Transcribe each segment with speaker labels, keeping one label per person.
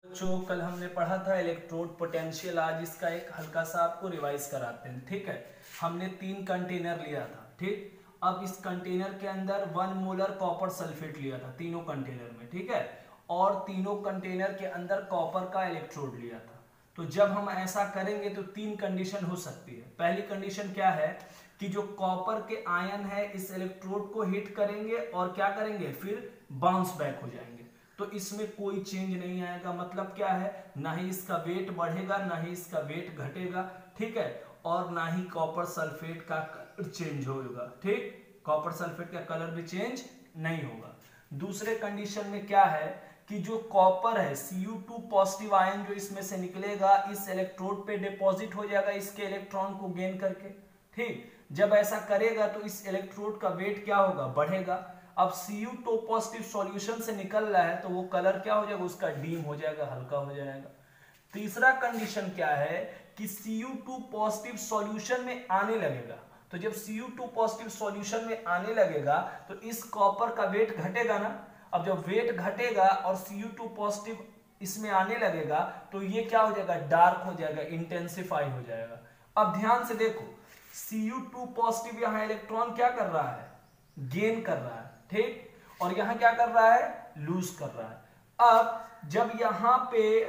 Speaker 1: जो कल हमने पढ़ा था इलेक्ट्रोड पोटेंशियल, आज इसका एक हल्का सा आपको रिवाइज कराते हैं। ठीक है, हमने 3 कंटेनर लिया था। ठीक, अब इस कंटेनर के अंदर 1 मोलर कॉपर सल्फेट लिया था तीनों कंटेनर में। ठीक है, और तीनों कंटेनर के अंदर कॉपर का इलेक्ट्रोड लिया था। तो जब हम ऐसा करेंगे तो 3 कंडीशन हो सकती है। पहली कंडीशन क्या है कि जो कॉपर के आयन है इस इलेक्ट्रोड को हिट करेंगे और क्या करेंगे, फिर बाउंस बैक हो जाएंगे। तो इसमें कोई चेंज नहीं आएगा। मतलब क्या है, ना ही इसका वेट बढ़ेगा ना ही इसका वेट घटेगा। ठीक है, और ना ही कॉपर सल्फेट का कलर चेंज होगा। ठीक, कॉपर सल्फेट का कलर भी चेंज नहीं होगा। दूसरे कंडीशन में क्या है कि जो कॉपर है Cu2 पॉजिटिव आयन जो इसमें से निकलेगा इस इलेक्ट्रोड पे डिपॉजिट हो जाएगा इसके इलेक्ट्रॉन को गेन करके। ठीक, जब ऐसा करेगा तो इस इलेक्ट्रोड का वेट क्या होगा, बढ़ेगा। अब Cu2 पॉजिटिव सॉल्यूशन से निकल रहा है तो वो कलर क्या हो जाएगा, उसका डीम हो जाएगा, हल्का हो जाएगा। तीसरा कंडीशन क्या है कि Cu2 पॉजिटिव सॉल्यूशन में आने लगेगा। तो जब Cu2 पॉजिटिव सॉल्यूशन में आने लगेगा तो इस कॉपर का वेट घटेगा ना। अब जब वेट घटेगा और Cu2 पॉजिटिव इसमें आने लगेगा तो ये क्या हो जाएगा, डार्क हो जाएगा, इंटेंसिफाई हो जाएगा। अब ध्यान से देखो, Cu2 पॉजिटिव यहां इलेक्ट्रॉन क्या कर रहा है, गेन कर रहा है। ठीक, और यहां क्या कर रहा है, लूज कर रहा है। अब जब यहां पे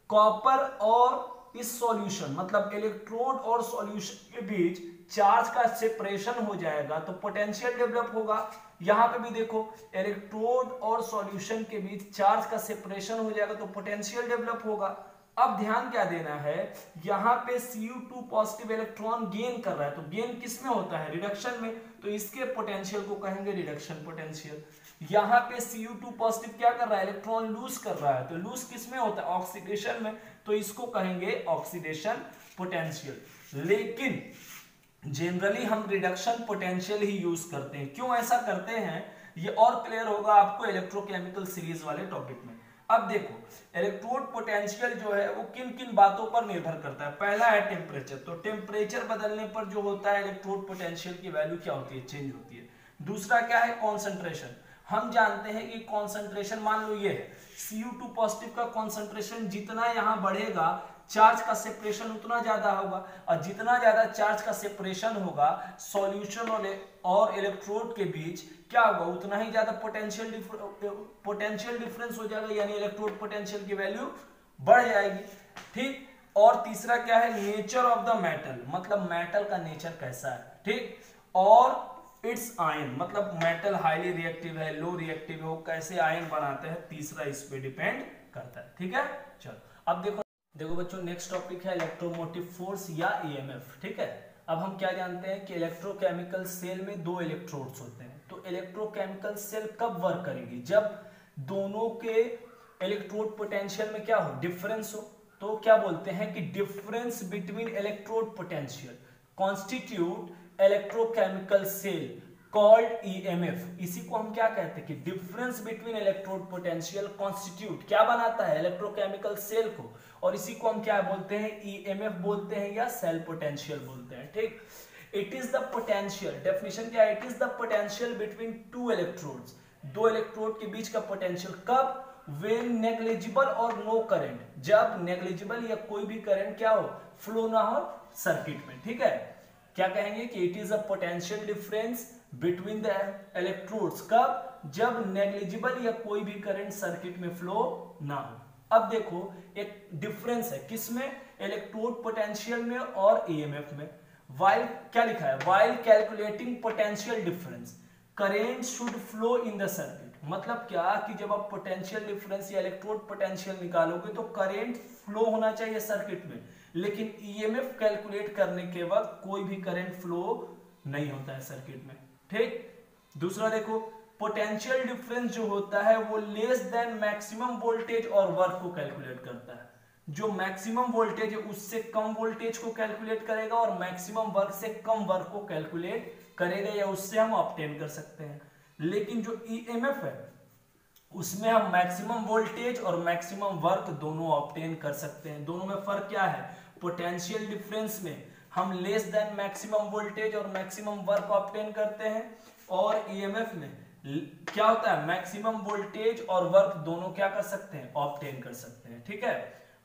Speaker 1: कॉपर और इस सॉल्यूशन मतलब इलेक्ट्रोड और सॉल्यूशन के बीच चार्ज का सेपरेशन हो जाएगा तो पोटेंशियल डेवलप होगा। यहां पे भी देखो, इलेक्ट्रोड और सॉल्यूशन के बीच चार्ज का सेपरेशन हो जाएगा तो पोटेंशियल डेवलप होगा। अब ध्यान क्या देना है, यहां पे Cu2 पॉजिटिव इलेक्ट्रॉन गेन कर रहा है तो गेन किस में होता है, रिडक्शन में। तो इसके पोटेंशियल को कहेंगे रिडक्शन पोटेंशियल। यहां पे Cu2 पॉजिटिव क्या कर रहा है, इलेक्ट्रॉन लूज कर रहा है तो लूज किस में होता है, ऑक्सीडेशन में। तो इसको कहेंगे ऑक्सीडेशन पोटेंशियल। लेकिन जनरली हम रिडक्शन पोटेंशियल ही यूज करते हैं। क्यों ऐसा करते हैं ये और क्लियर होगा आपको इलेक्ट्रोकेमिकल सीरीज वाले टॉपिक में। अब देखो, इलेक्ट्रोड पोटेंशियल जो है वो किन किन बातों पर निर्भर करता है। पहला है टेम्परेचर, तो टेम्परेचर बदलने पर जो होता है इलेक्ट्रोड पोटेंशियल की वैल्यू क्या होती है, चेंज होती है। दूसरा क्या है, कॉन्सेंट्रेशन। हम जानते हैं कि कॉन्सेंट्रेशन, मान लो ये है Cu2 पॉजिटिव का कॉन्सेंट्रेशन जितना यहां बढ़ेगा चार्ज का सेपरेशन उतना ज्यादा होगा, और जितना ज्यादा चार्ज का सेपरेशन होगा सॉल्यूशन और इलेक्ट्रोड के बीच क्या होगा, उतना ही ज्यादा पोटेंशियल डिफरेंस हो जाएगा, यानी इलेक्ट्रोड पोटेंशियल की वैल्यू बढ़ जाएगी। ठीक, और तीसरा क्या है, नेचर ऑफ द मेटल, मतलब मेटल का नेचर कैसा है। ठीक, और इट्स आयन, मतलब मेटल हाईली रिएक्टिव है, लो रिएक्टिव है, वो कैसे आयन बनाते हैं, तीसरा इस पे डिपेंड करता है। ठीक है, चलो अब देखो बच्चों, नेक्स्ट टॉपिक है इलेक्ट्रोमोटिव फोर्स या ईएमएफ। ठीक है, अब हम क्या जानते हैं कि इलेक्ट्रोकेमिकल सेल में 2 इलेक्ट्रोड्स होते हैं। तो इलेक्ट्रोकेमिकल सेल कब वर्क करेगी, जब दोनों के इलेक्ट्रोड पोटेंशियल में क्या हो, डिफरेंस हो। तो क्या बोलते हैं कि difference between electrode potential constitute electrochemical cell called EMF. इसी को हम क्या कहते हैं कि difference between electrode potential constitute क्या बनाता है, इलेक्ट्रोकेमिकल सेल को, और इसी को हम क्या बोलते हैं, ईएमएफ बोलते हैं या सेल पोटेंशियल बोलते हैं। ठीक, it is the potential, definition क्या है, it is the potential between 2 electrodes, 2 electrode के बीच का पोटेंशियल। कब, when नेग्लिजिबल और नो करंट, जब नेग्लिजिबल या कोई भी करंट क्या हो, फ्लो ना हो सर्किट में। ठीक है, क्या कहेंगे कि it is a potential difference between the electrodes, कब, जब नेग्लिजिबल या कोई भी करंट सर्किट में फ्लो ना हो। अब देखो, एक डिफरेंस है किसमें, इलेक्ट्रोड पोटेंशियल में और ईएमएफ में। वाइल क्या लिखा है, while calculating potential difference current should flow in the circuit. मतलब क्या कि जब आप पोटेंशियल डिफरेंस या इलेक्ट्रोड पोटेंशियल निकालोगे तो करेंट फ्लो होना चाहिए सर्किट में, लेकिन ईएमएफ कैलकुलेट करने के वक्त कोई भी करंट फ्लो नहीं होता है सर्किट में। ठीक, दूसरा देखो, पोटेंशियल डिफरेंस जो होता है वो लेस देन मैक्सिमम वोल्टेज और वर्क को कैलकुलेट करता है। जो मैक्सिमम वोल्टेज है उससे कम वोल्टेज को कैलकुलेट करेगा और मैक्सिमम वर्क से कम वर्क को कैलकुलेट करेगा, या उससे हम ऑब्टेन कर सकते हैं। लेकिन जो ईएमएफ है उसमें हम मैक्सिमम वोल्टेज और मैक्सिमम वर्क दोनों ऑब्टेन कर सकते हैं। दोनों में फर्क क्या है, पोटेंशियल डिफरेंस में हम लेस देन मैक्सिमम वोल्टेज और मैक्सिमम वर्क ऑब्टेन करते हैं, और ईएमएफ में क्या होता है, मैक्सिमम वोल्टेज और वर्क दोनों क्या कर सकते हैं, ऑब्टेन कर सकते हैं। ठीक है,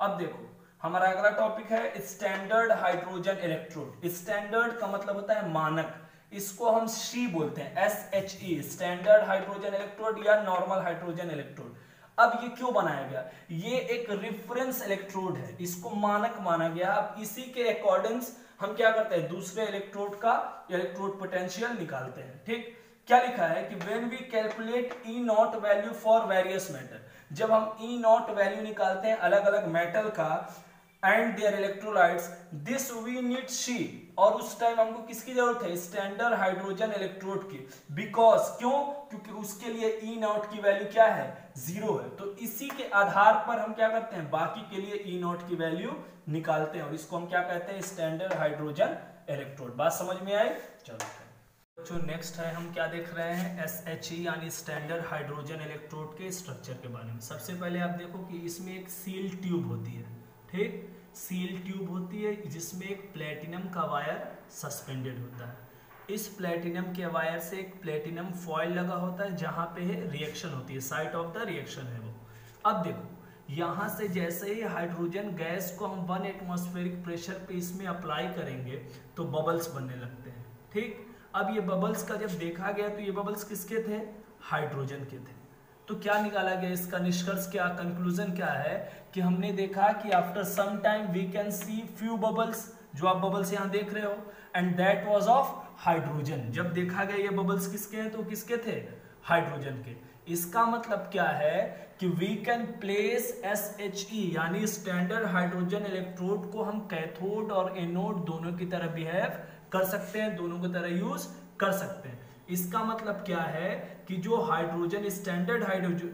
Speaker 1: अब देखो हमारा अगला टॉपिक है स्टैंडर्ड हाइड्रोजन इलेक्ट्रोड। स्टैंडर्ड का मतलब होता है मानक, इसको हम सी बोलते हैं, SHE, स्टैंडर्ड हाइड्रोजन इलेक्ट्रोड या नॉर्मल हाइड्रोजन इलेक्ट्रोड। अब ये क्यों बनाया गया, ये एक रेफरेंस इलेक्ट्रोड है, इसको मानक माना गया। अब इसी के अकॉर्डिंग्स हम क्या करते हैं, दूसरे इलेक्ट्रोड का इलेक्ट्रोड पोटेंशियल निकालते हैं। ठीक, क्या लिखा है कि when we calculate E not value for various metal, जब हम ई नॉट वैल्यू निकालते हैं अलग अलग मेटल का and their electrolytes, this we need see, और उस टाइम हमको किसकी जरूरत है, स्टैंडर्ड हाइड्रोजन इलेक्ट्रोड की। बिकॉज क्यों, क्योंकि उसके लिए ई नॉट की वैल्यू क्या है, 0 है। तो इसी के आधार पर हम क्या करते हैं, बाकी के लिए ई नॉट की वैल्यू निकालते हैं, और इसको हम क्या कहते हैं, स्टैंडर्ड हाइड्रोजन इलेक्ट्रोड। बात समझ में आई, चलो जो नेक्स्ट है हम क्या देख रहे हैं, SHE यानी स्टैंडर्ड हाइड्रोजन इलेक्ट्रोड के स्ट्रक्चर के बारे में। सबसे पहले आप देखो कि इसमें एक सील ट्यूब होती है, ठीक, सील ट्यूब होती है जिसमें एक प्लेटिनम का वायर सस्पेंडेड होता है। इस प्लेटिनम के वायर से एक प्लेटिनम फॉयल लगा होता है जहां पे रिएक्शन होती है, साइट ऑफ द रिएक्शन है वो। अब देखो यहां से जैसे ही हाइड्रोजन गैस को हम 1 एटमॉस्फेरिक प्रेशर पे इसमें अप्लाई करेंगे तो बबल्स बनने लगते हैं। ठीक, अब ये बबल्स का जब देखा गया तो ये बबल्स किसके थे, हाइड्रोजन के थे। तो क्या निकाला गया, इसका निष्कर्ष क्या, कंक्लूजन क्या है कि हमने देखा कि after some time we can see few bubbles, जो आप बबल्स यहां देख रहे हो, and that was of hydrogen. जब देखा गया ये बबल्स किसके हैं, तो किसके थे, हाइड्रोजन के। इसका मतलब क्या है कि वी कैन प्लेस SHE यानी स्टैंडर्ड हाइड्रोजन इलेक्ट्रोड को हम कैथोड और एनोड दोनों की तरह बिहेव कर सकते हैं, दोनों की तरह यूज कर सकते हैं। इसका मतलब क्या है कि जो हाइड्रोजन स्टैंडर्ड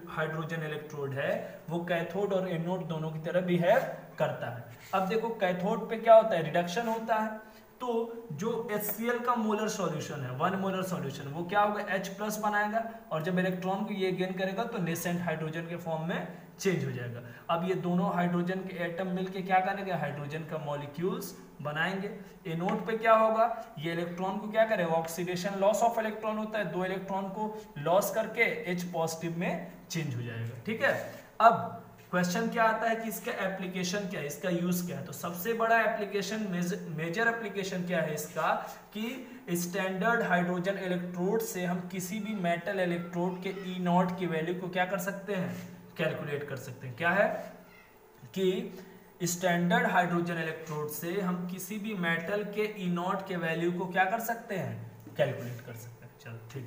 Speaker 1: हाइड्रोजन इलेक्ट्रोड है वो कैथोड और एनोड दोनों की तरह बिहेव करता है। अब देखो कैथोड पे क्या होता है, रिडक्शन होता है, तो जो HCl का मोलर सॉल्यूशन है, 1 मोलर सॉल्यूशन, वो क्या होगा, H+ बनाएगा, और जब इलेक्ट्रॉन को ये गेन करेगा तो नेसेंट हाइड्रोजन के फॉर्म में चेंज हो जाएगा। अब ये दोनों हाइड्रोजन के एटम मिलके क्या करेंगे, हाइड्रोजन का मॉलिक्यूल्स बनाएंगे। एनोड पे क्या होगा, ये इलेक्ट्रॉन को क्या करेगा, ऑक्सीडेशन, लॉस ऑफ इलेक्ट्रॉन होता है, 2 इलेक्ट्रॉन को लॉस करके H+ में चेंज हो जाएगा। ठीक है, अब क्वेश्चन क्या आता है कि इसका एप्लीकेशन क्या है, इसका यूज क्या है। तो सबसे बड़ा एप्लीकेशन, मेजर एप्लीकेशन क्या है इसका, कि स्टैंडर्ड हाइड्रोजन इलेक्ट्रोड से हम किसी भी मेटल इलेक्ट्रोड के ई नॉट की वैल्यू को क्या कर सकते हैं, कैलकुलेट कर सकते हैं। क्या है कि स्टैंडर्ड हाइड्रोजन इलेक्ट्रोड से हम किसी भी मेटल के ई नॉट के वैल्यू को क्या कर सकते हैं, कैलकुलेट कर सकते हैं। चलो ठीक।